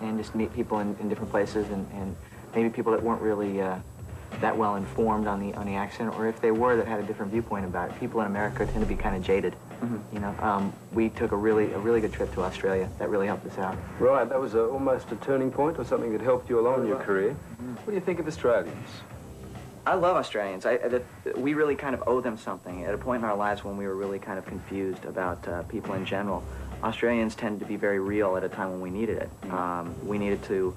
and just meet people in different places, and maybe people that weren't really that well informed on the accent, or if they were, that had a different viewpoint about it. People in America tend to be kind of jaded. You know, we took a really good trip to Australia. That really helped us out. Right, that was almost a turning point, or something that helped you along in your career. What do you think of Australians? I love Australians. We really kind of owe them something. At a point in our lives when we were really kind of confused about people in general, Australians tended to be very real at a time when we needed it. We needed to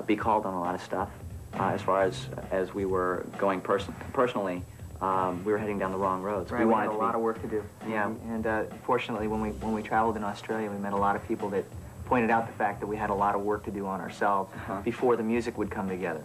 be called on a lot of stuff. As far as we were going personally, we were heading down the wrong roads. Right, we had a lot of work to do. Yeah, and fortunately, when we traveled in Australia, we met a lot of people that pointed out the fact that we had a lot of work to do on ourselves before the music would come together.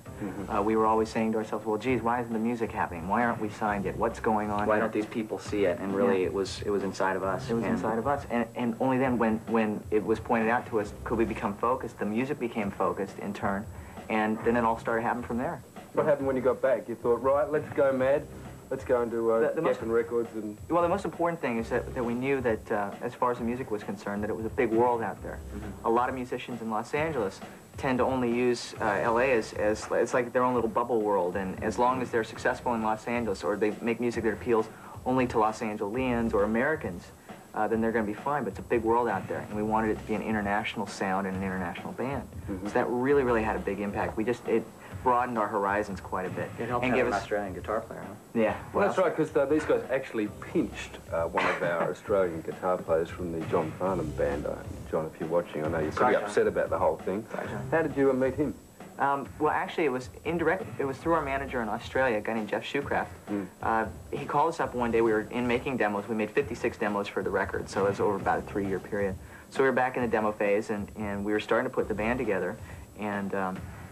We were always saying to ourselves, well, geez, why isn't the music happening? Why aren't we signed yet? What's going on? Why don't these people see it? And really, it was inside of us. It was inside of us. And only then, when it was pointed out to us, could we become focused. The music became focused in turn, and then it all started happening from there. What happened when you got back? You thought, right, let's go mad. Let's go and do Geffen Records. And well, the most important thing is that we knew that as far as the music was concerned, that it was a big world out there. A lot of musicians in Los Angeles tend to only use L.A. as it's like their own little bubble world, and as long as they're successful in Los Angeles, or they make music that appeals only to Los Angeles or Americans, then they're going to be fine. But it's a big world out there, and we wanted it to be an international sound and an international band. So that really had a big impact. It broadened our horizons quite a bit. It helped have an Australian guitar player, huh? Yeah. Well, that's right, because these guys actually pinched one of our Australian guitar players from the John Farnham band. John, if you're watching, I know you're pretty upset about the whole thing. How did you meet him? Well, actually, it was indirect. It was through our manager in Australia, a guy named Jeff Shoecraft. He called us up one day. We were making demos. We made 56 demos for the record, so it was over about a 3-year period. So we were back in the demo phase, and we were starting to put the band together.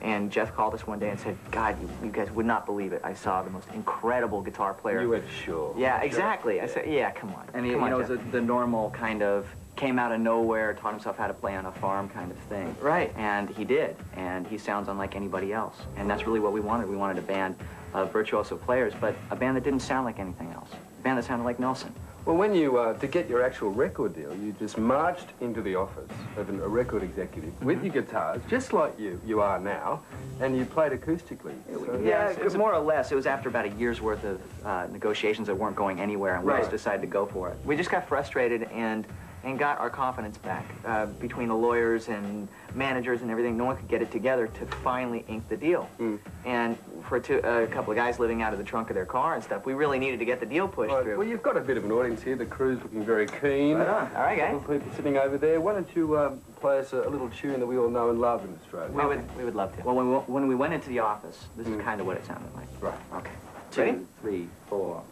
And Jeff called us one day and said, God, you guys would not believe it. I saw the most incredible guitar player. You went, sure. Yeah, exactly. I said, yeah, come on. And it was the normal kind of came out of nowhere, taught himself how to play on a farm kind of thing. Right. And he did. And he sounds unlike anybody else. And that's really what we wanted. We wanted a band of virtuoso players, but a band that didn't sound like anything else. A band that sounded like Nelson. Well, when you, to get your actual record deal, you just marched into the office of a record executive with your guitars, just like you are now, and you played acoustically. Yeah, it was more or less. It was after about a year's worth of negotiations that weren't going anywhere, and we just decided to go for it. We just got frustrated and got our confidence back between the lawyers and managers and everything. No one could get it together to finally ink the deal. And for a couple of guys living out of the trunk of their car and stuff, we really needed to get the deal pushed through. Well, you've got a bit of an audience here. The crew's looking very keen. Right on. All right, guys. People sitting over there. Why don't you play us a little tune that we all know and love in Australia? We would love to. Well, when we went into the office, this is kind of what it sounded like. Right. Okay. Ready? 2, 3, 4.